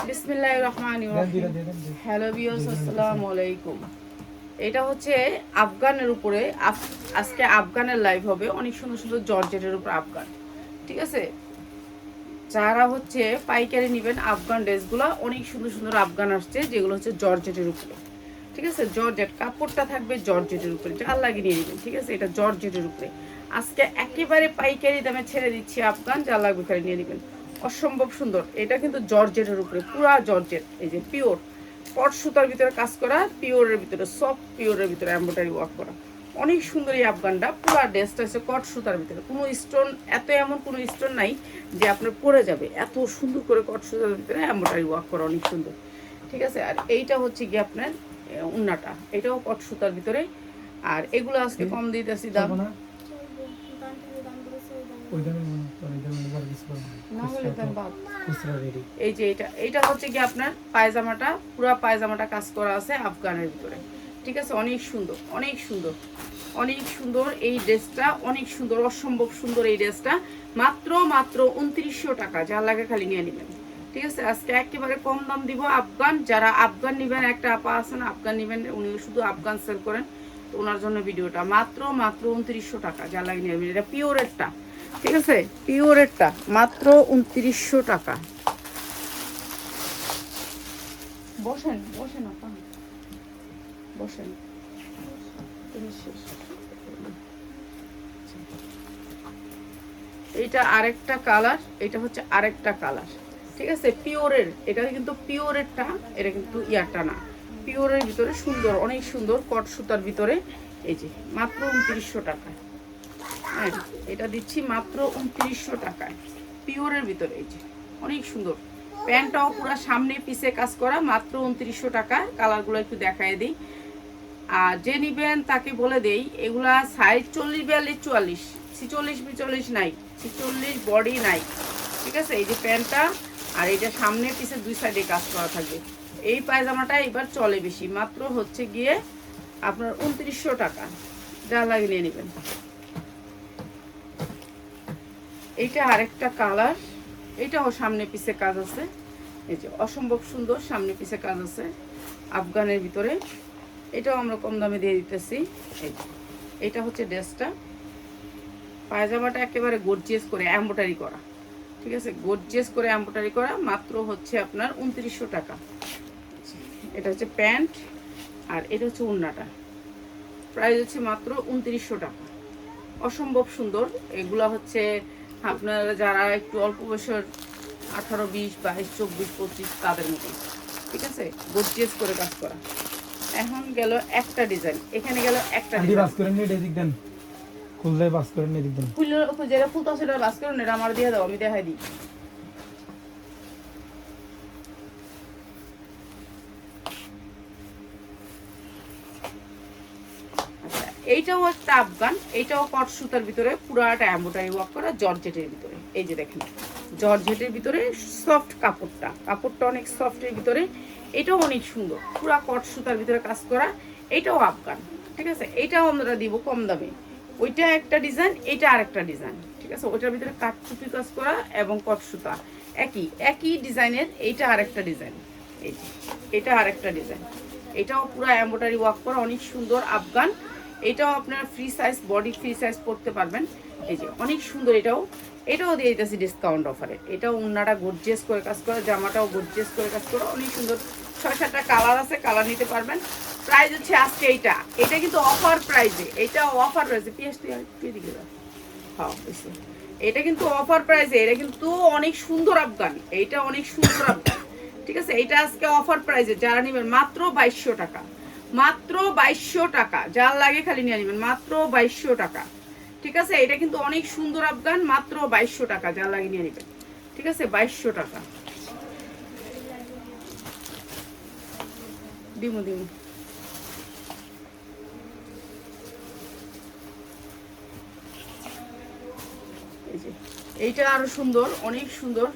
বিসমিল্লাহির রহমানির রহিম। Hello viewers, আসসালামু আলাইকুম। এটা হচ্ছে আফগানের উপরে আজকে আফগানের লাইভ হবে। অনেক সুন্দর সুন্দর জর্জেটের উপর আফগান, ঠিক আছে। যারা হচ্ছে পাইকারি নেবেন আফগান ড্রেসগুলো, অনেক সুন্দর সুন্দর আফগান আসছে যেগুলো হচ্ছে জর্জেটের উপরে, ঠিক আছে। জর্জেট কাপড়টা থাকবে জর্জেটের উপরে, যার লাগিয়ে নিয়ে নেবেন, ঠিক আছে। এটা জর্জেটের উপরে আজকে একেবারে পাইকারি দামে ছেড়ে দিচ্ছি আফগান, যা লাগবে খালি নিয়ে নেবেন। অসম্ভব সুন্দর, এটা কিন্তু জর্জেটের উপরে, পুরা জর্জেট, এই যে পিওর কট সুতার ভিতরে কাজ করা, পিওরের ভিতরে সফট, পিওরের ভিতরে এমব্রয়ডারি ওয়ার্ক করা, অনেক সুন্দর এই আফগানটা। পুরা ড্রেসটা হচ্ছে কট সুতার ভিতরে, কোনো স্টোন, এমন কোনো স্টোন নাই যে আপনার পরে যাবে, এত সুন্দর করে কট সুতার ভিতরে এমব্রয়ডারি ওয়ার্ক করা, অনেক সুন্দর, ঠিক আছে। আর এইটা হচ্ছে গিয়ে আপনার উন্নাটা, এটাও কট সুতার ভিতরে। আর এগুলো আজকে কম দিতেছি দাম, এই যে এটা হচ্ছে কি আপনার পায়জামাটা, পুরো পায়জামাটা কাজ করা আছে আফগানের ভিতরে, ঠিক আছে। অনেক সুন্দর, অনেক সুন্দর, অনেক সুন্দর এই ড্রেসটা, অনেক সুন্দর, অসম্ভব সুন্দর এই ড্রেসটা। মাত্র 2900 টাকা, যা লাগে খালি নিয়ে নেবেন, ঠিক আছে। আজকে একেবারে কম দাম দিব। আফগান, যারা আফগান নেবেন, একটা আপা আছেন আফগান নেবেন, উনি শুধু আফগান সেল করেন, তো ওনার জন্য ভিডিওটা মাত্র 2900 টাকা, যা লাগে নিয়ে নেবেন। এটা পিওরেরটা, ঠিক আছে, পিওরেরটা মাত্র 2900 টাকা। বসেন বসেন আপা, বসেন। এইটা আরেকটা কালার, এটা হচ্ছে আরেকটা কালার, ঠিক আছে। পিওরের, এটা কিন্তু পিওরেরটা, এটা কিন্তু ইয়ারটা না, পিওরের ভিতরে সুন্দর, অনেক সুন্দর কট সুতার ভিতরে, এই যে মাত্র 2900 টাকা। হ্যাঁ, এটা দিচ্ছি মাত্র 2900 টাকায়, পিওরের ভিতরে, এই যে অনেক সুন্দর। প্যান্টটাও পুরো সামনে পিছে কাজ করা, মাত্র 2900 টাকা। কালারগুলো একটু দেখায় দিই, আর যে নিবেন তাকে বলে দেই এগুলা সাইজ 40, 42, 44, 46, 42 নাই, 46 বডি নাই, ঠিক আছে। এই যে প্যান্টটা, আর এইটা সামনে পিছে দুই সাইডে কাজ করা থাকবে। এই পায়জামাটা এবার চলে বেশি, মাত্র হচ্ছে গিয়ে আপনার 2900 টাকা, যা লাগে নিয়ে নেবেন। এইটা আরেকটা কালার, এইটাও সামনে পিছে কাজ আছে, এই যে অসম্ভব সুন্দর সামনে পিছে কাজ আছে আফগানের ভিতরে। এটাও আমরা কম দামে দিয়ে দিতেছি। এটা হচ্ছে ড্রেসটা, পায়জামাটা একেবারে গর্জিয়াস করে এমব্রয়ডারি করা, ঠিক আছে, গর্জিয়াস করে এমব্রয়ডারি করা, মাত্র হচ্ছে আপনার 2900 টাকা। এটা হচ্ছে প্যান্ট, আর এটা হচ্ছে ওড়নাটা, প্রাইস হচ্ছে মাত্র 2900 টাকা। অসম্ভব সুন্দর এগুলা হচ্ছে আপনারা যারা একটু অল্প বয়সের, 18, 20, 22, 24, 25 তাদের মতন, ঠিক আছে, গর্জিয়াস করে কাজ করা। এখন গেল একটা ডিজাইন, এখানে গেল একটা ডিজাইন, বাস করে নিয়ে এদিক দেন, খুললে বাস করে নিয়ে এদিক দেন, খুললে যেটা ফুলটা সেটা বাস করে নিয়ে আমার দিয়ে দাও, আমি দেখাই দিই। এইটাও একটা আফগান, এইটাও কট সুতার ভিতরে, পুরাটা এমব্রয়ডারি ওয়ার্ক করা, জর্জেটের ভিতরে, এই যে দেখেন জর্জেটের ভিতরে সফট কাপড়টা, কাপড়টা অনেক সফটের ভিতরে, এটাও অনেক সুন্দর, পুরা কট সুতার ভিতরে কাজ করা, এটাও আফগান, ঠিক আছে। এইটাও আমরা দিব কম দামে। ওইটা একটা ডিজাইন, এটা আরেকটা ডিজাইন, ঠিক আছে। ওইটার ভিতরে কাঠচুপি কাজ করা এবং কট সুতা, একই ডিজাইনের। এইটা আরেকটা ডিজাইন, এই যে এটা আরেকটা ডিজাইন, এটাও পুরো এমব্রয়ডারি ওয়ার্ক করা, অনেক সুন্দর আফগান। এটাও আপনার free size, body free size পরতে পারবেন, এই যে অনেক সুন্দর। এটাও দিয়ে দিতেছি ডিসকাউন্ট অফারে। এটাও ওড়নাটা গর্জিয়াস করে কাজ করা, জামাটাও গর্জিয়াস করে কাজ করা, অনেক সুন্দর। 6-7টা কালার আছে, কালার নিতে পারবেন। প্রাইস হচ্ছে আজকে এটা কিন্তু অফার প্রাইসে, এটা অফার প্রাইসে। হ্যাঁ, এটা কিন্তু অফার প্রাইসে, এটা কিন্তু অনেক সুন্দর আফগান, এইটা অনেক সুন্দর আফগান, ঠিক আছে। এটা আজকে অফার প্রাইসে, যারা নেবেন মাত্র 2200 টাকা, মাত্র 2200 টাকা, যার লাগে খালি নিয়ে নেবেন, মাত্র 2200 টাকা, ঠিক আছে। এটা কিন্তু অনেক সুন্দর আফগান, মাত্র 2200 টাকা, যার লাগে নিয়ে নেবেন, ঠিক আছে, 2200 টাকা। দিমু এইটা আরো সুন্দর, অনেক সুন্দর।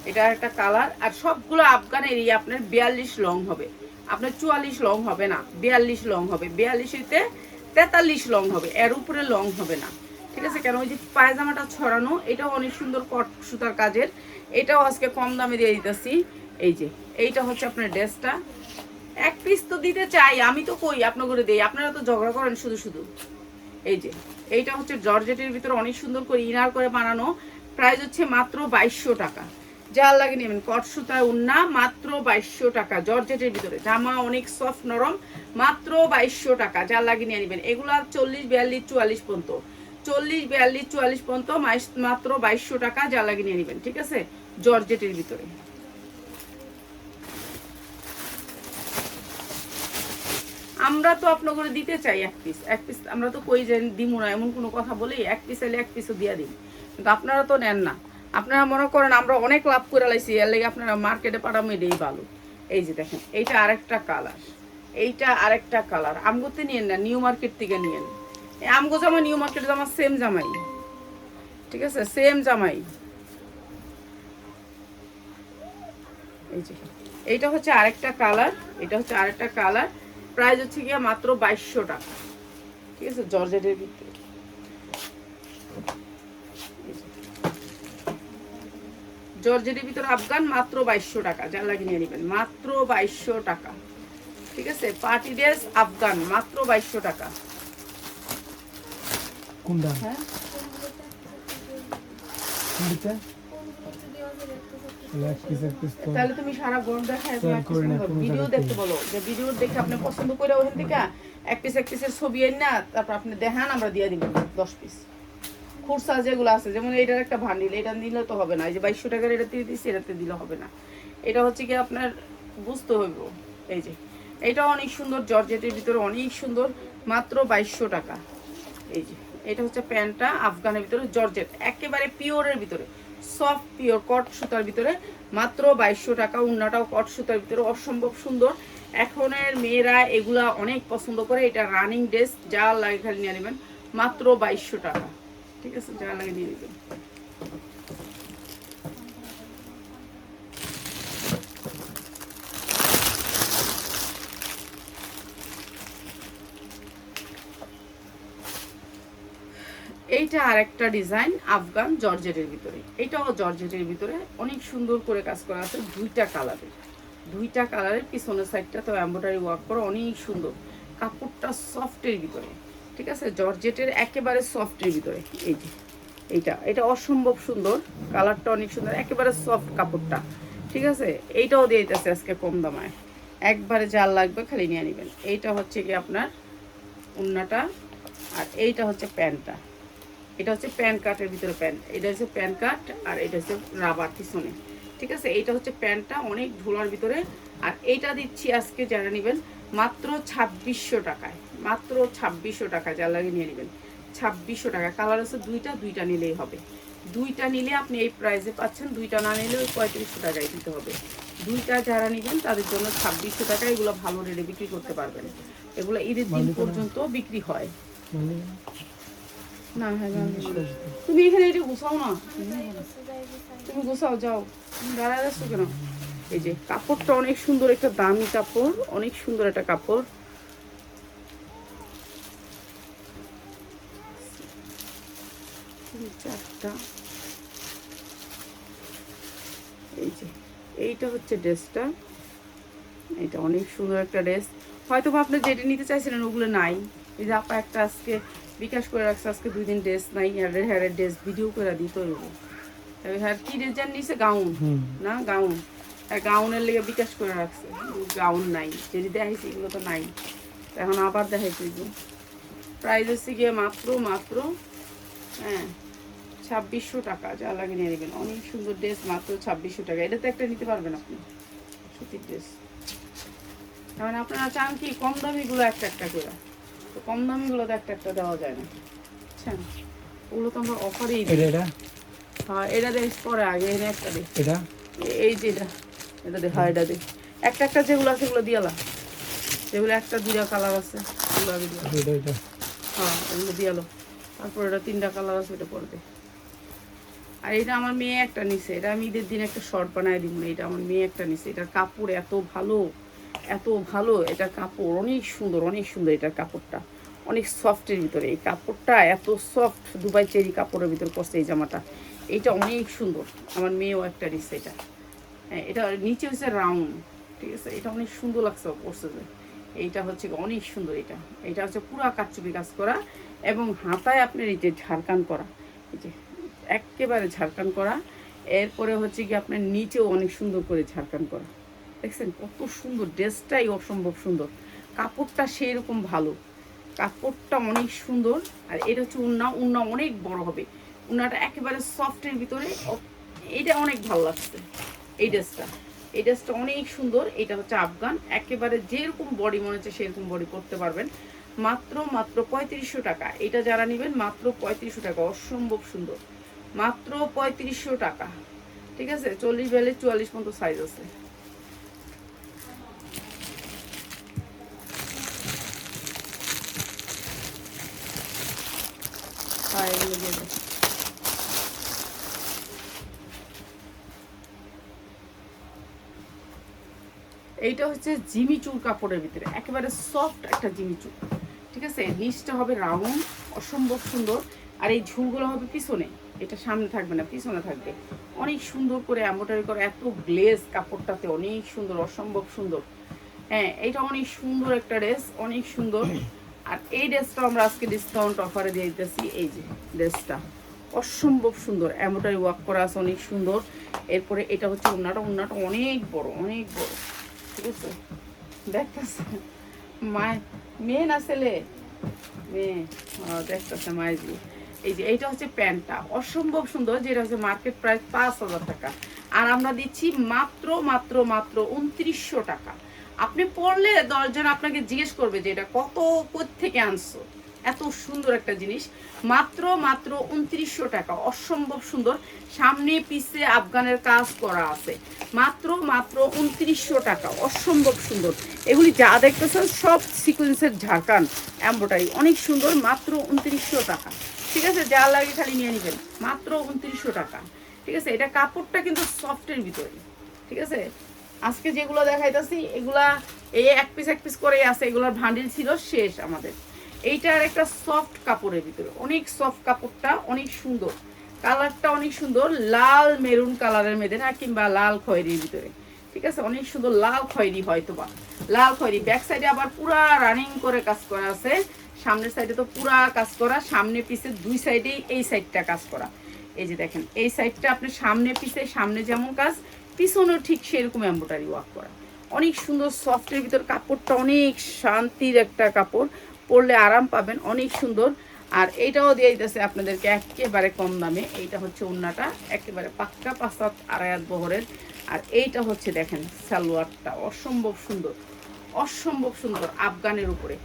এটা একটা কালার, আর সবগুলো আফগানের আপনার 42 লং হবে, আপনার 44 লং হবে না, 42 লং হবে, 42-তে 43 লং হবে, এর উপরে লং হবে না, ঠিক আছে। কেন ওই যে পায়জামাটা ছড়ানো, এটাও অনেক সুন্দর কট সুতার কাজের, এটাও আজকে কম দামে দিয়ে দিতেছি। এই যে এইটা হচ্ছে আপনার ড্রেসটা, এক পিস তো দিতে চাই, আমি তো কই আপনার করে দেই, আপনারা তো ঝগড়া করেন শুধু শুধু। এই যে এইটা হচ্ছে জর্জেটের ভিতরে অনেক সুন্দর করে ইনার করে বানানো, প্রাইস হচ্ছে মাত্র 2200 টাকা। যার লাগে নেবেন, কট সুতায় উন্না, মাত্র 2200 টাকা জর্জেটের ভিতরে, জামা অনেক সফট নরম, মাত্র 2200 টাকা। যার লাগে নিয়ে নেবেন, এগুলা 40 42 44 পর্যন্ত, 40 42 44 পর্যন্ত মাত্র 2200 টাকা। যার লাগে নিয়ে নেবেন, ঠিক আছে, জর্জেটের ভিতরে। আমরা তো আপনাকে দিতে চাই এক পিস, আমরা তো কই যে দিমু না এমন কোনো কথা বলি, এক পিস এলে এক পিসও দিয়া দিই, কিন্তু আপনারা তো নেন না। আপনারা মনে করেন আমরা অনেক লাভ করে লাইছি, এর লেগে আপনারা মার্কেটে পাঠাবো, এটাই ভালো। এই যে দেখেন, এইটা আরেকটা কালার, এইটা আরেকটা কালার। আমগোতে নিয়েন না, নিউ মার্কেট থেকে নিয়েন। আমগো জামা নিউ মার্কেট জামা সেম জামাই, ঠিক আছে, সেম জামাই। এই যে এইটা হচ্ছে আরেকটা কালার, এটা হচ্ছে আরেকটা কালার, প্রাইস হচ্ছে গিয়ে মাত্র 2200 টাকা, ঠিক আছে, জর্জেটের ভিতরে। জর্জেটের ভিতরে আফগান, মাত্র 2200 টাকা। যা লাগে নিয়ে নেবেন, মাত্র 2200 টাকা, ঠিক আছে। পার্টি ড্রেস আফগান, মাত্র 2200 টাকা। কোনটা? হ্যাঁ, তাহলে তুমি সারা গরম দেখায় ভিডিও দেখতে বলো, যে ভিডিও দেখে আপনি পছন্দ করে ওখান থেকে এক পিসের ছবি এনে না, তারপর আপনি দেখান, আমরা দিয়ে দিব 10 পিস। খুরসা যেগুলো আছে, যেমন এটার একটা ভান্ডিল, এটা নিলে তো হবে না, এই যে 2200 টাকার এটা দিয়ে দিচ্ছি, এটাতে দিলে হবে না। এটা হচ্ছে কি আপনার বুঝতে হইব। এই যে এটা অনেক সুন্দর, জর্জেটের ভিতরে অনেক সুন্দর, মাত্র 2200 টাকা। এই যে এটা হচ্ছে প্যান্টটা, আফগানের ভিতরে জর্জেট, একেবারে পিওরের ভিতরে, সফট পিওর কট সুতার ভিতরে, মাত্র 2200 টাকা। উন্নাটাও কট সুতার ভিতরে, অসম্ভব সুন্দর। এখনের মেয়েরা এগুলা অনেক পছন্দ করে, এটা রানিং ড্রেস, যা লাগে খালি নিয়ে নেবেন, মাত্র 2200 টাকা, ঠিক আছে, যা লাগে নিয়ে নেবেন। এইটা আরেকটা ডিজাইন, আফগান জর্জেটের ভিতরে, এটাও জর্জেটের ভিতরে অনেক সুন্দর করে কাজ করা আছে, দুইটা কালারের পিছনের সাইডটা তো এমব্রয়ডারি ওয়ার্ক করা, অনেক সুন্দর। কাপড়টা সফটের ভিতরে, ঠিক আছে, জর্জেটের একেবারে সফটের ভিতরে। এই যে এটা অসম্ভব সুন্দর, কালারটা অনেক সুন্দর, একেবারে সফট কাপড়টা, ঠিক আছে। এইটাও দিয়ে দিতেছে আজকে কম দামায়, একবারে যা লাগবে খালি নিয়ে নেবেন। এইটা হচ্ছে কি আপনার উন্নাটা, আর এইটা হচ্ছে প্যান্টটা। এটা হচ্ছে প্যান্ট কাটের ভিতরে প্যান্ট, এটা হচ্ছে প্যান্ট কাট, আর এটা হচ্ছে রাবার পিছনে, ঠিক আছে। এইটা হচ্ছে প্যান্টটা, অনেক ঢোলার ভিতরে। আর এইটা দিচ্ছি আজকে যারা নেবেন মাত্র 2600 টাকায়, মাত্র 2600 টাকা। যা লাগে নিয়ে নেবেন, 2600 টাকা। কালার আছে দুইটা নিলেই হবে, দুইটা নিলে আপনি এই প্রাইসে পাচ্ছেন, দুইটা না নিলে ওই 3500 টাকায় দিতে হবে। দুইটা যারা নেবেন তাদের জন্য 2600 টাকা। এগুলো ভালো রেটে বিক্রি করতে পারবেন, এগুলো ঈদের দিন পর্যন্ত বিক্রি হয় না। হ্যাঁ, তুমি এখানে এটা গুছাও না, তুমি গুছাও, যাও, তুমি দাঁড়ায় যাচ্ছ কেন? এই যে কাপড়টা অনেক সুন্দর, একটা দামি কাপড়, অনেক সুন্দর একটা কাপড়। চারটা, এই যে এইটা হচ্ছে ড্রেসটা, এটা অনেক সুন্দর একটা ড্রেস। হয়তো আপনি যেটা নিতে চাইছিলেন ওগুলো নাই। এই যে আপা একটা আজকে বিকাশ করে রাখছে, আজকে 2 দিন ড্রেস নাই, হেয়ারের ড্রেস ভিডিও করে দিত। হ্যাঁ, কি ডিজাইন নিছে, গাউন না, গাউন, গাউনের লেগে বিকাশ করে রাখছে, গাউন নাই, যদি দেখাইছি এগুলো তো নাই, এখন আবার দেখাইছি। প্রাইস হচ্ছে গিয়ে মাত্র হ্যাঁ 2600 টাকা। যা লাগে নিয়ে নেবেন, অনেক সুন্দর ড্রেস, মাত্র 2600 টাকা। এটা তো একটা নিতে পারবেন আপনি, সুতির ড্রেস। কারণ আপনারা চান কি কম দামিগুলো একটা করে, তো কম দামিগুলো তো একটা দেওয়া যায় না, বুঝছেন, ওগুলো তো আমরা অফারেই দিই। হ্যাঁ, এটা দেখ পরে, আগে এনে একটা দে, এই যে এটা দে, হ্যাঁ এটা দে, একটা যেগুলো আছে সেগুলো দিয়ালা, যেগুলো একটা 2টা কালার আছে সেগুলো আগে দিয়ালা, হ্যাঁ এগুলো দিয়ালো। তারপর এটা 3টা কালার আছে, এটা পরে দে। আর এটা আমার মেয়ে একটা নিছে, এটা আমি ঈদের দিন একটা শর্ট বানায় দিব না, এটা আমার মেয়ে একটা নিছে। এটার কাপড় এত ভালো, এটার কাপড় অনেক সুন্দর, এটার কাপড়টা অনেক সফটের ভিতরে, এই কাপড়টা এত সফট, দুবাই চেরি কাপড়ের ভিতরে পড়ছে এই জামাটা। এইটা অনেক সুন্দর, আমার মেয়েও একটা নিছে এটা, হ্যাঁ, এটা নিচে হচ্ছে রাউন্ড, ঠিক আছে, এটা অনেক সুন্দর লাগছে পরছে যে। এইটা হচ্ছে অনেক সুন্দর, এটা হচ্ছে পুরা কারচুপি কাজ করা এবং হাতায় আপনার এই যে ঝাড়খান করা, এই যে একেবারে ঝাড়খান করা। এরপরে হচ্ছে কি আপনার নিচেও অনেক সুন্দর করে ঝাড়খান করা। দেখছেন কত সুন্দর, ড্রেসটাই অসম্ভব সুন্দর, কাপড়টা সেই রকম ভালো, কাপড়টা অনেক সুন্দর। আর এটা হচ্ছে উন্না অনেক বড় হবে, উন্নাটা একেবারে সফটের ভিতরে, এইটা অনেক ভালো লাগছে। এই ড্রেসটা অনেক সুন্দর। এটা হচ্ছে আফগান, একেবারে যেরকম বডি মনে হচ্ছে সেরকম বডি করতে পারবেন। মাত্র 3500 টাকা। এটা যারা নেবেন মাত্র 3500 টাকা, অসম্ভব সুন্দর, মাত্র 3500 টাকা। ঠিক আছে, 40 42 44 পর্যন্ত সাইজ আছে। এইটা হচ্ছে জিমিচুর কাপড়ের ভিতরে, একেবারে সফট একটা জিমিচুর, ঠিক আছে। নিচটা হবে রাউন্ড, অসম্ভব সুন্দর। আর এই ঝুলগুলো হবে পিছনে, এটা সামনে থাকবে না, পিছনে থাকবে। অনেক সুন্দর করে এমব্রয়ডারি করে, এত গ্লেজ কাপড়টাতে, অনেক সুন্দর, অসম্ভব সুন্দর। হ্যাঁ, এটা অনেক সুন্দর একটা ড্রেস, অনেক সুন্দর। আর এই ড্রেসটা আমরা আজকে ডিসকাউন্ট অফারে দিয়ে দিতেছি। এই যে ড্রেসটা অসম্ভব সুন্দর, এমব্রয়ডারি ওয়ার্ক করা আছে, অনেক সুন্দর। এরপরে এটা হচ্ছে ওড়নাটা অনেক বড়, অনেক বড়, ঠিক আছে। দেখতেছে মেয়ে না ছেলে, মেয়ে, দেখতেছে মাইজি। এই যে এইটা হচ্ছে প্যান্টটা, অসম্ভব সুন্দর, যেটা হচ্ছে মার্কেট প্রাইস 5000 টাকা, আর আমরা দিচ্ছি মাত্র মাত্র মাত্র 2900 টাকা। আপনি পরলে 10 জন আপনাকে জিজ্ঞেস করবে যে এটা কত থেকে আনছো, এত সুন্দর একটা জিনিস। মাত্র মাত্র 2900 টাকা, অসম্ভব সুন্দর। সামনে পিছে আফগানের কাজ করা আছে, মাত্র মাত্র 2900 টাকা, অসম্ভব সুন্দর। এগুলি যা দেখতেছেন সব সিকোয়েন্সের ঝাড়খান এমব্রয়ডারি, অনেক সুন্দর, মাত্র 2900 টাকা। ঠিক আছে, যা লাগে খালি নিয়ে নেবেন, মাত্র 2900 টাকা। ঠিক আছে, এটা কাপড়টা কিন্তু সফটের ভিতরে, ঠিক আছে। আজকে যেগুলো দেখাইতেছি এগুলা এই এক পিস করেই আছে, এগুলোর ভান্ডিল ছিল শেষ আমাদের। এইটার একটা সফট কাপড়ের ভিতরে, অনেক সফট কাপড়টা, অনেক সুন্দর, কালারটা অনেক সুন্দর, লাল মেরুন কালারের মধ্যে না, কিংবা লাল খয়েরির ভিতরে, ঠিক আছে, অনেক সুন্দর লাল খয়েরি, হয়তো বা লাল খয়েরি। ব্যাক সাইডে আবার পুরা রানিং করে কাজ করা আছে, সামনের সাইডে তো পুরা কাজ করা, সামনে পিছে দুই সাইডেই এই সাইডটা কাজ করা। এই যে দেখেন এই সাইডটা আপনার সামনে পিছে, সামনে যেমন কাজ, পিছনেও ঠিক সেরকম এমব্রয়ডারি ওয়ার্ক করা, অনেক সুন্দর। সফটের ভিতর কাপড়টা অনেক শান্তির একটা কাপড়, পরলে আরাম পাবেন, অনেক সুন্দর। আর এইটাও দিয়ে দিতেছে আপনাদেরকে একেবারে কম দামে। এইটা হচ্ছে ওড়নাটা, একেবারে পাক্কা 5 হাত 2.5 হাত বহরের। আর এইটা হচ্ছে দেখেন সালোয়ারটা, অসম্ভব সুন্দর, অসম্ভব সুন্দর, আফগানের উপরে।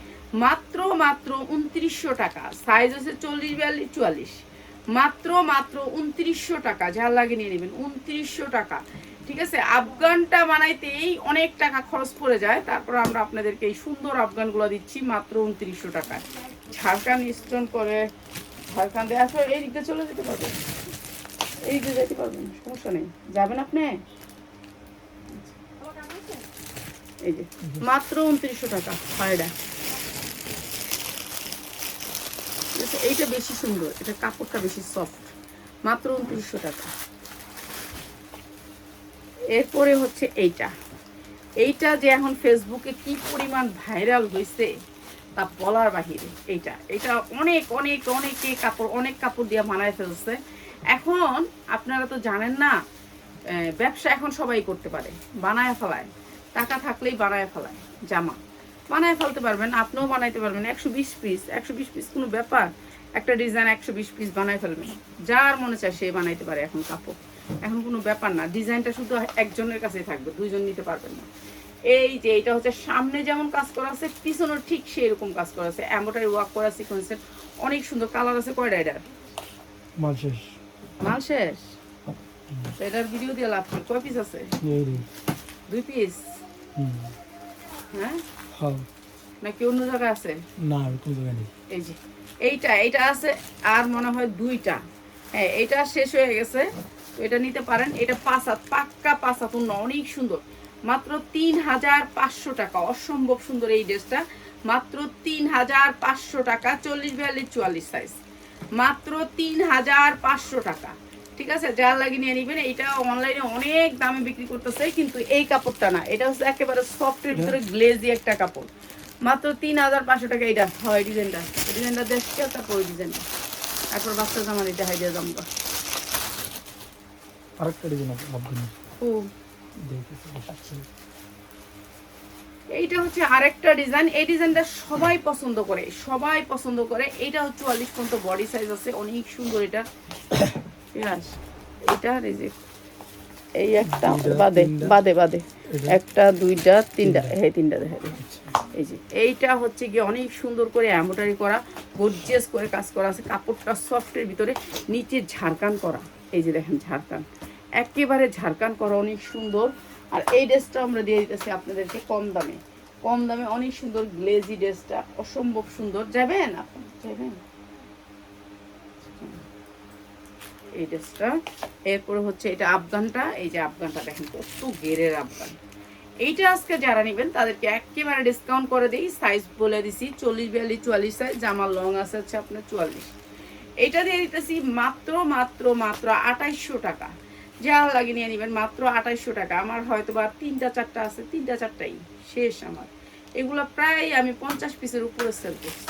মাত্র মাত্র 2900 টাকা, সাইজ হচ্ছে 40 42 44, মাত্র মাত্র 2900 টাকা। যা লাগে নিয়ে নেবেন, 2900 টাকা, ঠিক আছে। আফগানটা বানাইতেই অনেক টাকা খরচ পড়ে যায়, তারপর আমরা আপনাদেরকে এই সুন্দর আফগানগুলো দিচ্ছি মাত্র 2900 টাকায়। ঝাড়খান্ড স্টোন করে, ঝাড়খান্ডে আসলে এই দিকটা চলে যেতে পারবেন, এই দিকে যেতে পারবেন, সমস্যা নেই, যাবেন আপনি। এই যে মাত্র 2900 টাকা ছয়টা। এইটা বেশি সুন্দর, এটা কাপড়টা বেশি সফট, মাত্র 2900 টাকা। এরপরে হচ্ছে এইটা যে এখন ফেসবুকে কি পরিমাণ ভাইরাল হয়েছে তা বলার বাহিরে। এটা অনেকে অনেক কাপড় দিয়ে বানায় ফেলছে। এখন আপনারা তো জানেন না, ব্যবসা এখন সবাই করতে পারে, বানায় ফেলায়, টাকা থাকলেই বানায় ফেলায়, জামা বানায় ফেলতে পারবেন, আপনিও বানাইতে পারবেন। 120 পিস কোনো ব্যাপার, একটা ডিজাইন 120 পিস বানায় ফেলবেন, যার মনে চায় সে বানাইতে পারে এখন কাপড়, এখন কোনো ব্যাপার না। ডিজাইনটা শুধু একজনের কাছেই থাকবে, দুইজন নিতে পারবেন না। এই যে এটা হচ্ছে সামনে যেমন কাজ করা আছে, পিছনের ঠিক সেই রকম কাজ করা আছে, এমব্রয়ডারি ওয়ার্ক করা সিকোয়েন্সের, অনেক সুন্দর। কালার আছে কয়টা এটার? মাল শেষ। এটার ভিডিও দিয়ে লাভ কি? কয় পিস আছে? 2 পিস। হ্যাঁ, নাকি অন্য জায়গায় আছে? না, কোনো জায়গায় নেই। এই যে এইটা আছে, আর মনে হয় 2টা। হ্যাঁ, এটা শেষ হয়ে গেছে, তো এটা নিতে পারেন। এটা 5 হাত, পাক্কা 5 হাত, অনেক সুন্দর, মাত্র 3500 টাকা, অসম্ভব সুন্দর এই ড্রেসটা, মাত্র 3500 টাকা। 40 42 44 সাইজ, মাত্র 3500 টাকা, ঠিক আছে, যা লাগিয়ে নিয়ে নিবেন। এটা অনলাইনে অনেক দামে বিক্রি করতেছে, কিন্তু এই কাপড়টা না, এটা হচ্ছে একেবারে সফটের ভিতরে গ্লেজি একটা কাপড়, মাত্র 3500 টাকা। এটা হয় ডিজাইনটা দেখতে, তারপর ওই ডিজাইনটা, তারপর বাচ্চা জামা এটা হাই দিয়ে দাম। আরেকটা ডিজাইন ও এইটা হচ্ছে আরেকটা ডিজাইন। এই ডিজাইনটা সবাই পছন্দ করে, সবাই পছন্দ করে। এইটা হচ্ছে 44 পর্যন্ত বডি সাইজ আছে, অনেক সুন্দর। এটা এটা এই একটা বাদে বাদে বাদে একটা দুইটা তিনটা, হ্যাঁ তিনটা দেখা যায়। এই যে এইটা হচ্ছে গিয়ে অনেক সুন্দর করে এমব্রয়ডারি করা, গর্জিয়াস করে কাজ করা আছে। কাপড়টা সফটের ভিতরে, নিচে ঝাড়কান করা। এই যে দেখেন ঝাড়কান, একেবারে ঝাড়কান করা, অনেক সুন্দর। আর এই ড্রেসটা আমরা দিয়ে দিতেছি আপনাদেরকে কম দামে, কম দামে অনেক সুন্দর গ্লেজি ড্রেসটা, অসম্ভব সুন্দর। যাবেন আপনি, যাবেন এই ড্রেসটা। এরপরে হচ্ছে এটা আফগানটা, এই যে আফগানটা দেখেন কত গেরের আফগান। এইটা আজকে যারা নেবেন তাদেরকে একেবারে ডিসকাউন্ট করে দিই। সাইজ বলে দিছি 40, 42, 44 সাইজ। জামার লং আছে হচ্ছে আপনার 44। এইটা দিয়ে দিতেছি মাত্র মাত্র মাত্র 2800 টাকা। যা লাগে নিয়ে নেবেন, মাত্র 2800 টাকা। আমার হয়তো বা 3টা 4টা আছে, 3টা 4টাই শেষ আমার। এগুলো প্রায় আমি 50 পিসের উপরে সেল করছি,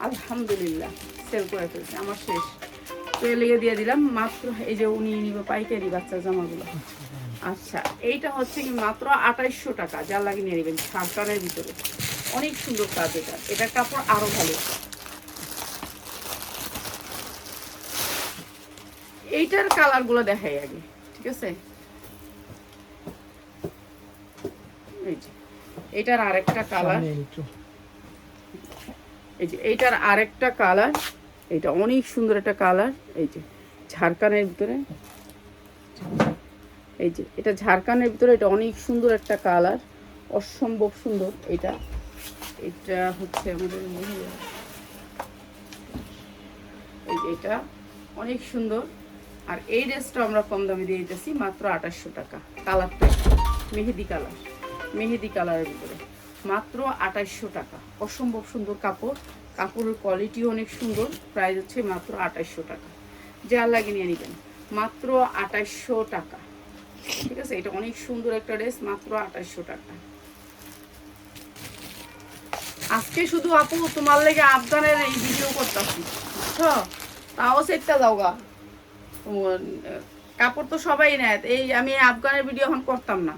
আলহামদুলিল্লাহ সেল করে ফেলছি, আমার শেষ। তো লেগে দিয়ে দিলাম মাত্র। এই যে উনি নিবে পাইকারি বাচ্চা জামাগুলো। আচ্ছা, এইটা হচ্ছে কি মাত্র 2800 টাকা। যা লাগে নিয়ে নেবেন, ছাড়কানের ভিতরে অনেক সুন্দর কাজ। এটা কাপড় আরো ভালো। এইটার কালার গুলো দেখাই আগে, ঠিক আছে। এই যে এইটার আরেকটা কালার, এই যে এইটার আরেকটা কালার, এটা অনেক সুন্দর একটা কালার। এই যে ঝাড়খানের ভিতরে, এই যে এটা ঝাড়খানের ভিতরে, এটা অনেক সুন্দর একটা কালার, অসম্ভব সুন্দর। এটা এটা হচ্ছে আমাদের মহিলা, এই যে এটা অনেক সুন্দর। আর এই ড্রেসটা আমরা কম দামে দিয়ে দিতেছি মাত্র 2800 টাকা। কালারটা মেহেদি কালার, মেহেদি কালারের ভিতরে মাত্র 2800 টাকা। অসম্ভব সুন্দর কাপড়, কাপড়ের কোয়ালিটি অনেক সুন্দর। প্রাইস হচ্ছে মাত্র 2800 টাকা। যা লাগে নিয়ে নেবেন, মাত্র 2800 টাকা। ঠিক আছে, এটা অনেক সুন্দর একটা ড্রেস, মাত্র 2800 টাকা। আজকে শুধু আপু তোমার লেগে আফগানের এই ভিডিও করতেছি, বুঝছো? তাও সেটটা যাওগা, কাপড় তো সবাই নেয়। এই আমি আফগানের ভিডিও এখন করতাম না,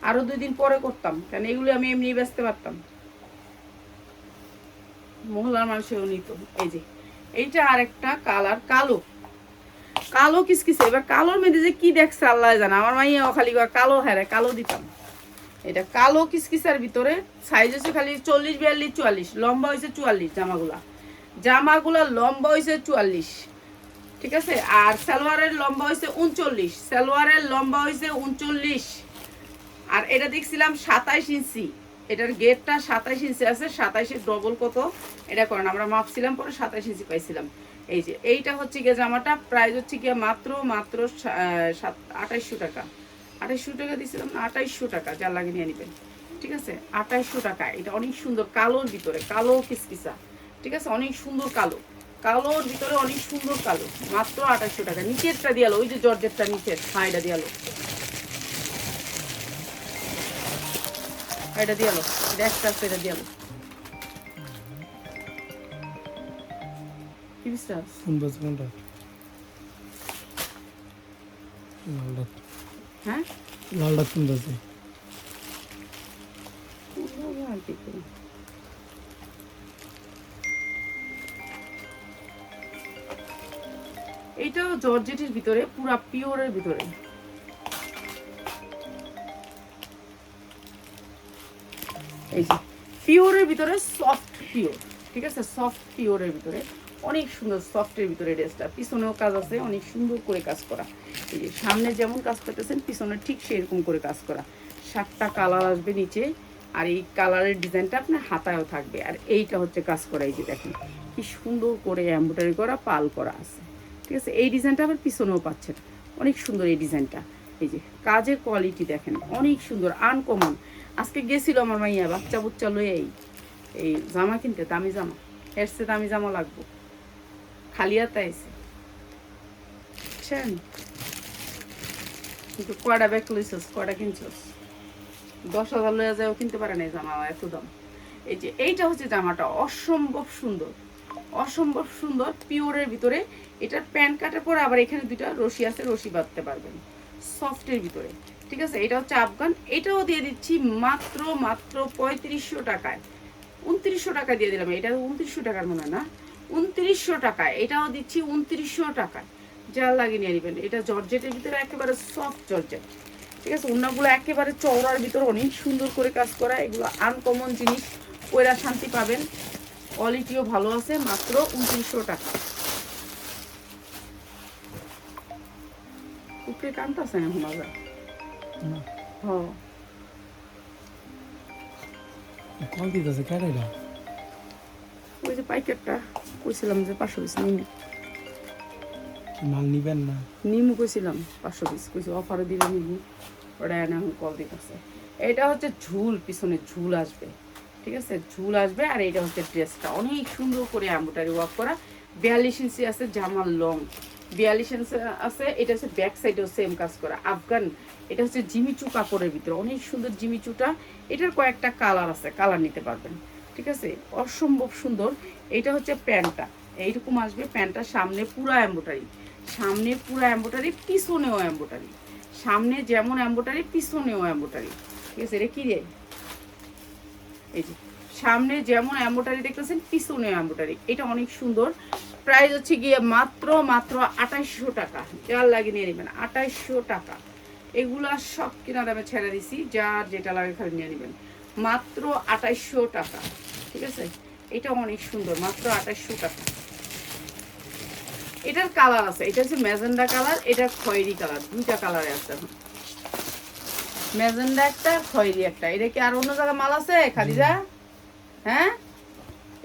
আরো 2 দিন পরে করতাম, কারণ এগুলো আমি এমনি বেচতে পারতাম, মহলার মানুষেও নিত। এই যে এইটা আরেকটা কালার, কালো কালো কিসকিসে। এবার কালোর মধ্যে যে কি দেখছে আল্লাহ জানে, আমার মাইয়াও খালি কালো, হ্যাঁ কালো দিতাম। এটা কালো কিসকিসার ভিতরে সাইজ হচ্ছে খালি 40, 42, 44, লম্বা হয়েছে 44। জামাগুলা লম্বা হয়েছে 44, ঠিক আছে। আর সালোয়ারের লম্বা হয়েছে 39, সালোয়ারের লম্বা হয়েছে 39। আর এটা দেখছিলাম 27 ইঞ্চি, এটার গেটটা 27 ইঞ্চি আছে। 27-এর ডবল কত এটা করেন, আমরা মাপছিলাম পরে 27 ইঞ্চি পাইছিলাম। এই যে এইটা হচ্ছে গিয়ে জামাটা প্রাইস হচ্ছে গিয়ে মাত্র মাত্র 2800 টাকা। 2800 টাকা দিয়েছিলাম না, 2800 টাকা। যা লাগে নিয়ে নেবেন, ঠিক আছে। 2800 টাকা। এটা অনেক সুন্দর কালোর ভিতরে, কালো কিসকিসা, ঠিক আছে, অনেক সুন্দর কালো, কালোর ভিতরে অনেক সুন্দর কালো, মাত্র 2800 টাকা। নিচেরটা দিয়ালো, ওই যে জর্জেটটা নিচের, হ্যাঁ এটা দিয়ালো, এটা দিয়ালো, দেখতে আসছে, এটা দিয়ালো। কি বিশ্বাস? হ্যাঁ লালটা সুন্দর আছে। এইটাও জর্জেটের ভিতরে, পুরা পিওরের ভিতরে। এই যে পিওরের ভিতরে সফট পিওর, ঠিক আছে, সফট পিওরের ভিতরে অনেক সুন্দর। সফটের ভিতরে ড্রেসটা, পিছনেও কাজ আছে, অনেক সুন্দর করে কাজ করা। এই যে সামনে যেমন কাজ করতেছেন, পিছনে ঠিক সেরকম করে কাজ করা। 7টা কালার আসবে নিচে, আর এই কালারের ডিজাইনটা আপনার হাতায়ও থাকবে। আর এইটা হচ্ছে কাজ করা, এই যে দেখেন কি সুন্দর করে এমব্রয়ডারি করা, পাল করা আছে, ঠিক আছে। এই ডিজাইনটা আবার পিছনেও পাচ্ছেন, অনেক সুন্দর এই ডিজাইনটা। এই যে কাজের কোয়ালিটি দেখেন, অনেক সুন্দর, আনকমন। আজকে গেছিল আমার মাইয়া বাচ্চা বুচ্চা লয়ে এই জামা কিনতে, দামি জামা, এর চেয়ে দামি জামা লাগবো, খালি হাতে আইছে। দেখছেন? কিন্তু কয়টা ব্যাগ লইছস, কয়টা কিনছস? 10,000 লইয়া যাও কিনতে পারে না এই জামা, এত দাম। এই যে এইটা হচ্ছে জামাটা, অসম্ভব সুন্দর, অসম্ভব সুন্দর, পিওরের ভিতরে। এটার প্যান্ট কাটার পরে আবার এখানে দুইটা রশি আছে, রশি বাঁধতে পারবেন, সফটের ভিতরে। ঠিক আছে, এটা হচ্ছে আফগান। এটাও দিয়ে দিচ্ছি মাত্র মাত্র 3500 টাকায়, 2900 টাকা দিয়ে দিলাম। এটা 2900 টাকার মনে হয় না, 2900 টাকায় এটাও দিচ্ছি, 2900 টাকায়। যা লাগিয়ে নিয়ে নেবেন। এটা জর্জেটের ভিতরে একেবারে সফট জর্জেট। ঠিক আছে, ওড়নাগুলো একেবারে চওড়ার ভিতরে অনেক সুন্দর করে কাজ করা। এগুলো আনকমন জিনিস, ওরা শান্তি পাবেন। কোয়ালিটিও ভালো আছে, মাত্র 2900 টাকা। উপরে কানটা আছে না মজা। হ্যাঁ, কল দিতেছে কাটাইরা। ওই যে পাইকারটা কইছিলাম যে 500 পিস নিমু, মাল নিবেন না? নিমু কইছিলাম 500 পিস, কইছি অফারে দিলে নিমু। ওটা এনে এখন কল দিতেছে। এটা হচ্ছে ঝুল, পিছনে ঝুল আসবে। ঠিক আছে, ঝুল আসবে। আর এটা হচ্ছে ড্রেসটা অনেক সুন্দর করে এমব্রয়ডারি ওয়ার্ক করা। 42 ইঞ্চি আছে, জামার লং 42 ইঞ্চি আছে। এটা হচ্ছে ব্যাক সাইডেও সেম কাজ করা আফগান। এটা হচ্ছে জিমিচু কাপড়ের ভিতরে, অনেক সুন্দর জিমিচুটা। এটার কয়েকটা কালার আছে, কালার নিতে পারবেন। ঠিক আছে, অসম্ভব সুন্দর। এটা হচ্ছে প্যান্টটা, এইরকম আসবে প্যান্টটা। সামনে পুরা এমব্রয়ডারি, সামনে পুরা এমব্রয়ডারি, পিছনেও এমব্রয়ডারি। সামনে যেমন এমব্রয়ডারি, পিছনেও এমব্রয়ডারি। ঠিক আছে, এটা কি রে? এই যে সামনে যেমন এমব্রয়ডারি দেখতেছেন, পিছনে এমব্রয়ডারি। এটা অনেক সুন্দর। প্রাইস হচ্ছে গিয়ে মাত্র মাত্র 2800 টাকা। যার লাগে নিয়ে নেবেন, 2800 টাকা। এগুলা সব কিনা দামে ছেড়ে দিছি, যার যেটা লাগে খালি নিয়ে নেবেন, মাত্র 2800 টাকা। ঠিক আছে, এটা অনেক সুন্দর, মাত্র 2800 টাকা। এটার কালার আছে, এটা হচ্ছে ম্যাজেন্ডা কালার, এটা খয়েরি কালার, দুইটা কালারে আছে এখন। ম্যাজেন্ডা একটা, খয়েরি একটা। এটা কি আর অন্য জায়গায় মাল আছে খাদিজা? হ্যাঁ,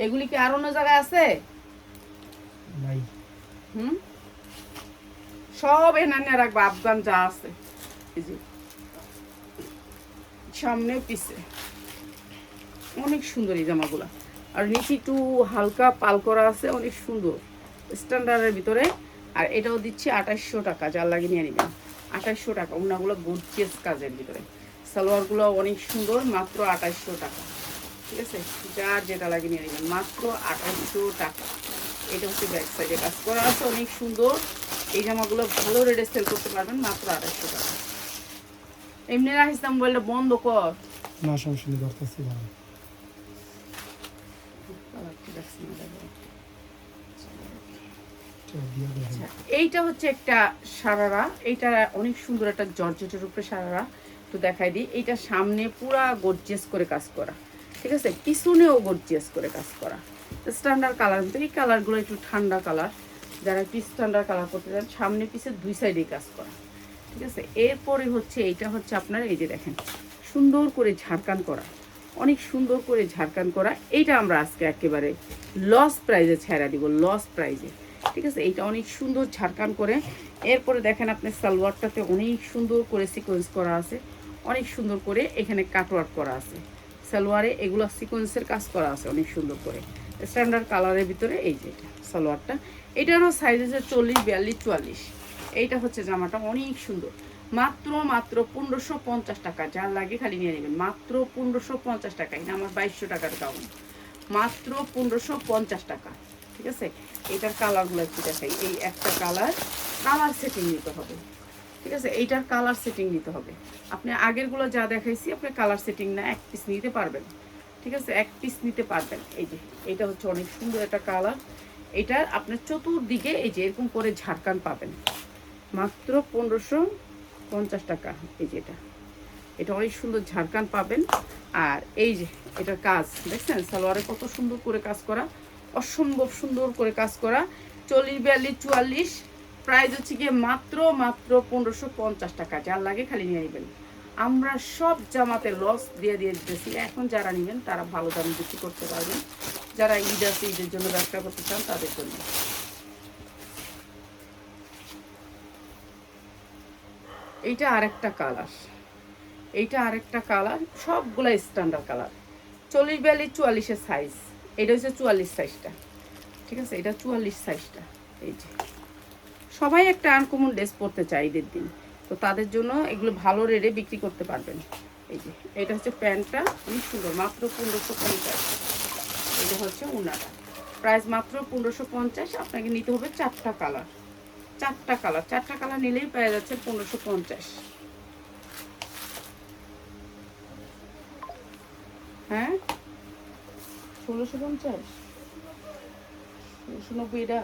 এগুলি কি আর অন্য জায়গায় আছে? নাই। সব এনে রাখবো, আফগান যা আছে। এই যে সামনে পিছে অনেক সুন্দর এই জামাগুলা। আর নিচে একটু হালকা পাল করা আছে, অনেক সুন্দর স্ট্যান্ডার্ডের ভিতরে। আর এটাও দিচ্ছি 2800 টাকা। যার লাগে নিয়ে নেবেন, 2800 টাকা। ওনাগুলো গর্জিয়াস কাজের ভিতরে, সালোয়ারগুলো অনেক সুন্দর, মাত্র 2800 টাকা। ঠিক আছে, যার যেটা লাগে নিয়ে নেবেন, মাত্র 2800 টাকা। এটা হচ্ছে ব্যাক সাইডে কাজ করা আছে, অনেক সুন্দর। এই জামাগুলো ভালো রেটে সেল করতে পারবেন, মাত্র 2800 টাকা। এমনি রাখিস মোবাইলটা বন্ধ কর। না, সমস্যা নেই, করতেছি ভালো। এইটা হচ্ছে একটা সারারা, এইটা অনেক সুন্দর একটা জর্জেটের উপরে সারারা। তো দেখাই দিই, এইটা সামনে পুরা গর্জিয়াস করে কাজ করা। ঠিক আছে, পিছনেও গর্জিয়াস করে কাজ করা। স্ট্যান্ডার্ড কালার, এই কালারগুলো একটু ঠান্ডা কালার, যারা একটু স্ট্যান্ডার্ড কালার করতে চান, সামনে পিছে দুই সাইডেই কাজ করা। ঠিক আছে, এরপরে হচ্ছে এইটা হচ্ছে আপনার, এই যে দেখেন সুন্দর করে ঝাড়কান করা, অনেক সুন্দর করে ঝাড়কান করা। এইটা আমরা আজকে একেবারে লস প্রাইজে ছেড়া দিব, লস প্রাইজে। ঠিক আছে, এইটা অনেক সুন্দর ঝাড়কান করে। এরপরে দেখেন আপনি সালোয়ারটাতে অনেক সুন্দর করে সিকোয়েন্স করা আছে, অনেক সুন্দর করে এখানে কাটওয়ার্ক করা আছে সালোয়ারে। এগুলো সিকোয়েন্সের কাজ করা আছে অনেক সুন্দর করে, স্ট্যান্ডার্ড কালারের ভিতরে। এই যে এটা সালোয়ারটা, এটারও সাইজ হচ্ছে 40, 42, 44। এইটা হচ্ছে জামাটা অনেক সুন্দর, মাত্র মাত্র 1550 টাকা। যার লাগে খালি নিয়ে নেবেন, মাত্র 1550 টাকা। এটা আমার 2200 টাকার দাম, মাত্র 1550 টাকা। ঠিক আছে, এটার কালারগুলো একটু দেখাই। এই একটা কালার, কালার সেটিং নিতে হবে। ঠিক আছে, এইটার কালার সেটিং নিতে হবে। আপনি আগেরগুলো যা দেখাইছি, আপনি কালার সেটিং না এক পিস নিতে পারবেন। ঠিক আছে, এক পিস নিতে পারবেন। এই যে এটা হচ্ছে অনেক সুন্দর একটা কালার। এটা আপনার চতুর্দিকে এই যে এরকম করে ঝাড়কান পাবেন, মাত্র 1550 টাকা। এই যে এটা অনেক সুন্দর ঝাড়কান পাবেন। আর এই যে এটার কাজ দেখছেন, সালোয়ারে কত সুন্দর করে কাজ করা, অসম্ভব সুন্দর করে কাজ করা। 40, 42, 44। প্রাইস হচ্ছে গিয়ে মাত্র মাত্র 1550 টাকা। যার লাগে খালি নিয়ে নেবেন। আমরা সব জামাতে লস দিয়ে দিতেছি। এখন যারা নেবেন তারা ভালো দামে বিক্রি করতে পারবেন, যারা ঈদ আছে, ঈদের জন্য ব্যবসা করতে চান তাদের জন্য। এইটা আরেকটা কালার, এইটা আরেকটা কালার, সবগুলা স্ট্যান্ডার্ড কালার। 40, 42, 44 সাইজ। এটা হচ্ছে 44 সাইজটা। ঠিক আছে, এটা 44 সাইজটা। এই যে সবাই একটা আনকমন ড্রেস পরতে চায় ঈদের দিন, তো তাদের জন্য এগুলো ভালো রেটে বিক্রি করতে পারবেন। এই যে এটা হচ্ছে প্যান্টটা, অনেক সুন্দর, মাত্র 1550। এটা হচ্ছে উনাটা, প্রাইস মাত্র 1550। আপনাকে নিতে হবে 4টা কালার, 4টা কালার নিলেই পেয়ে যাচ্ছে 1550। হ্যাঁ 1650, 1690 এটা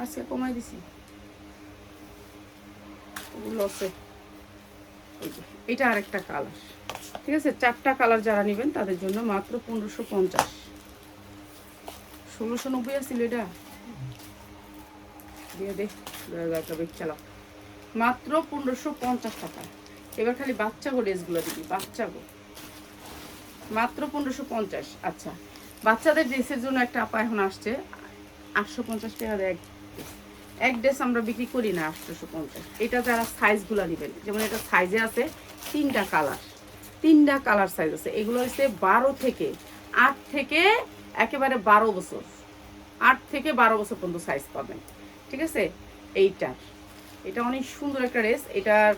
আজকে কমাই দিছি লসে। এই যে এটা আরেকটা কালার, ঠিক আছে। 4টা কালার যারা নেবেন তাদের জন্য মাত্র 1550। 1690 আসছিল এটা, দিয়ে দেখ চালাও, মাত্র 1550 টাকা। এবার খালি বাচ্চাগো ড্রেসগুলো দিবি, বাচ্চাগো মাত্র 1550। আচ্ছা, বাচ্চাদের ড্রেসের জন্য একটা আপা এখন আসছে 850 টাকা দেয় এক ড্রেস, আমরা বিক্রি করি না 850। এটা যারা সাইজগুলো নেবেন, যেমন এটা সাইজে আছে 3টা কালার, 3টা কালার সাইজ আছে। এগুলো হচ্ছে 12 থেকে 8 থেকে একেবারে 12 বছর, 8 থেকে 12 বছর পর্যন্ত সাইজ পাবেন, ঠিক আছে। এটা অনেক সুন্দর একটা ড্রেস, এটার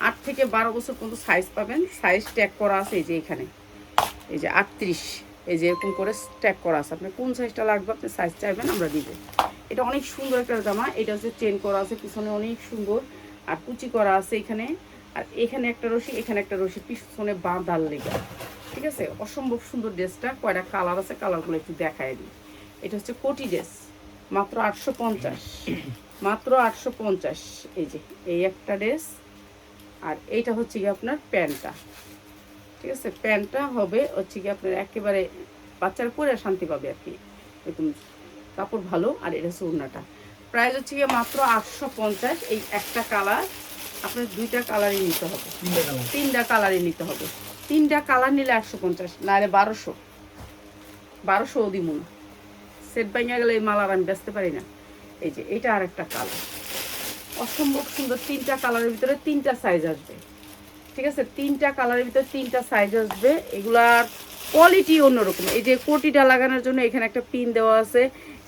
8 থেকে 12 বছর পর্যন্ত সাইজ পাবেন। সাইজ ট্যাগ করা আছে এই যে এখানে, এই যে 38, এই যে এরকম করে ট্যাগ করা আছে। আপনার কোন সাইজটা লাগবে আপনি সাইজ চাইবেন আমরা দিব। এটা অনেক সুন্দর একটা জামা, এটা হচ্ছে চেন করা আছে পিছনে, অনেক সুন্দর, আর কুচি করা আছে এখানে, আর এখানে একটা রশি, এখানে একটা রশি, পিছনে বাঁধার লেগে, ঠিক আছে। অসম্ভব সুন্দর ড্রেসটা। কয়টা কালার আছে, কালারগুলো একটু দেখায় দিই। এটা হচ্ছে কোটি ড্রেস, মাত্র 850, মাত্র 850। এই যে এই একটা ড্রেস, আর এইটা হচ্ছে কি আপনার প্যান্টটা, ঠিক আছে। প্যান্টটা হবে হচ্ছে কি আপনার একেবারে বাচ্চারা পরে শান্তি পাবে আর কি, এরকম কাপড় ভালো। আর এটা হচ্ছে ওড়নাটা, প্রাইস হচ্ছে গিয়ে মাত্র 850। এই একটা কালার আপনার 2টা কালারই নিতে হবে, 3টা কালারই নিতে হবে। 3টা কালার নিলে 850, নাহলে 1200 দিব না। সেট ভাঙা গেলে এই মালার আমি বেচতে পারি না। এই যে এটা আর একটা কালার, অসম্ভব সুন্দর। 3টা কালারের ভিতরে 3টা সাইজ আসবে, ঠিক আছে। 3টা কালারের ভিতরে 3টা সাইজ আসবে। এগুলার কোয়ালিটি অন্যরকম। এই যে কোটিটা লাগানোর জন্য এখানে একটা পিন দেওয়া আছে।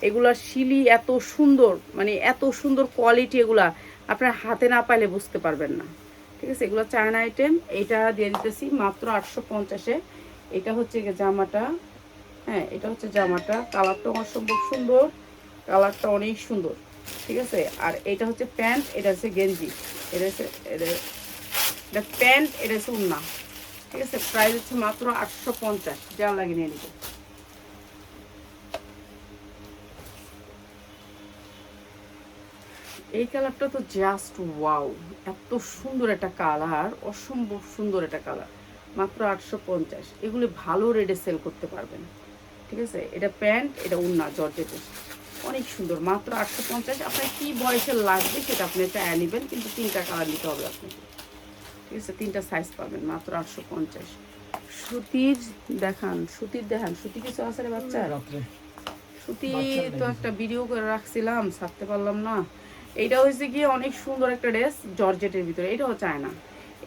এগুলার শিলি এত সুন্দর, মানে এত সুন্দর কোয়ালিটি, এগুলা আপনার হাতে না পাইলে বুঝতে পারবেন না, ঠিক আছে। এগুলো চায়না আইটেম। এইটা দিয়ে দিতেছি মাত্র 850-এ। এটা হচ্ছে জামাটা, হ্যাঁ এটা হচ্ছে জামাটা, কালারটা অসম্ভব সুন্দর, কালারটা অনেক সুন্দর, ঠিক আছে। আর এটা হচ্ছে প্যান্ট, এটা হচ্ছে গেঞ্জি, এটা হচ্ছে এটা প্যান্ট, এটা হচ্ছে ওড়না, ঠিক আছে। প্রাইস হচ্ছে মাত্র 850, যা লাগে নিয়ে নিব। এই কালারটা তো জাস্ট ওয়াও, এত সুন্দর একটা কালার, অসম্ভব সুন্দর একটা কালার, মাত্র 850। এগুলি ভালো রেটে সেল করতে পারবেন, ঠিক আছে। এটা প্যান্ট, এটা ওড়না জর্জেটের, অনেক সুন্দর, মাত্র 850। আপনার কি বয়সের লাগবে সেটা আপনি চায় নেবেন, কিন্তু 3টা কালার নিতে হবে আপনাকে, ঠিক আছে। 3টা সাইজ পাবেন, মাত্র 850। সুতির দেখান, সুতির দেখান, সুতি কিছু আছে রে বাচ্চা? সুতি তো একটা ভিডিও করে রাখছিলাম, ছাড়তে পারলাম না। এইটা হয়েছে গিয়ে অনেক সুন্দর একটা ড্রেস জর্জেটের ভিতরে, এটাও চায়না,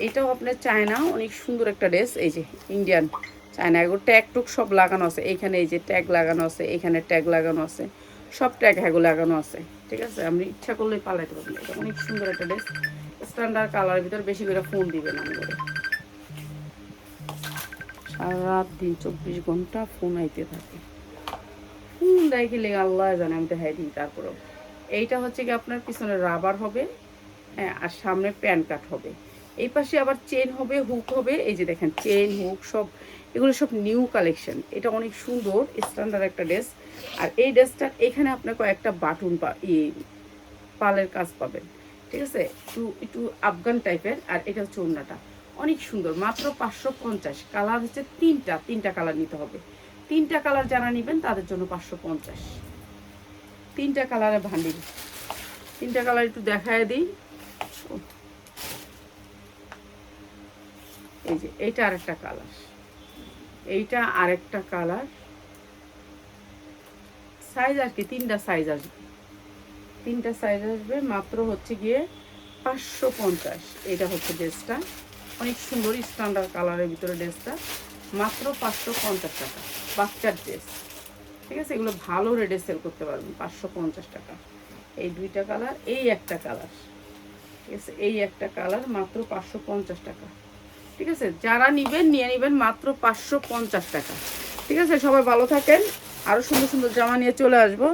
এটাও আপনার চায়না, অনেক সুন্দর একটা ড্রেস। এই যে ইন্ডিয়ান চায়না, এগুলো ট্যাগ টুক সব লাগানো আছে এইখানে, এই যে ট্যাগ লাগানো আছে, এখানে ট্যাগ লাগানো আছে, সব ট্যাগ হ্যাগো লাগানো আছে, ঠিক আছে। আপনি ইচ্ছা করলেই পালাইতে পারবেন। এটা অনেক সুন্দর একটা ড্রেস, স্ট্যান্ডার্ড কালারের ভিতরে, বেশি করে ফোন দিবেন আমি করে। সারা দিন 24 ঘন্টা ফোন আইতে থাকে, ফোন দেয় কি লেগে আল্লাহ জানে, আমি দেখাই দিই। তারপরেও এইটা হচ্ছে কি আপনার পিছনে রাবার হবে, হ্যাঁ, আর সামনে প্যান কাট হবে। এই পাশে আবার চেন হবে, হুক হবে। এই যে দেখেন চেন হুক সব, এগুলো সব নিউ কালেকশন। এটা অনেক সুন্দর স্ট্যান্ডার্ড একটা ড্রেস। আর এই ড্রেসটার এখানে আপনার কয়েকটা বাটন পালের কাজ পাবেন, ঠিক আছে, একটু আফগান টাইপের। আর এটা হচ্ছে ওড়নাটা, অনেক সুন্দর, মাত্র 550। কালার হচ্ছে 3টা কালার নিতে হবে। 3টা কালার যারা নেবেন তাদের জন্য 550। 3টা কালারে ভান্ডিল, 3টা কালার একটু দেখায় দিই। এই যে এইটা আরেকটা কালার, এইটা আরেকটা কালার, সাইজ আর কি 3টা সাইজ আসবে, 3টা সাইজ আসবে, মাত্র হচ্ছে গিয়ে 550। এটা হচ্ছে ড্রেসটা, অনেক সুন্দর স্ট্যান্ডার্ড কালারের ভিতরে ড্রেসটা, মাত্র 550 টাকা। বাচ্চার ড্রেস, ঠিক আছে। এগুলো ভালো রেটে সেল করতে পারবেন, 550 টাকা। এই দুইটা কালার, এই একটা কালার, ঠিক আছে, এই একটা কালার মাত্র 550 টাকা। ঠিক আছে, যারা নিবেন নিয়ে নেবেন মাত্র 550 টাকা। ঠিক আছে, সবাই ভালো থাকেন, আরও সুন্দর সুন্দর জামা নিয়ে চলে আসবো।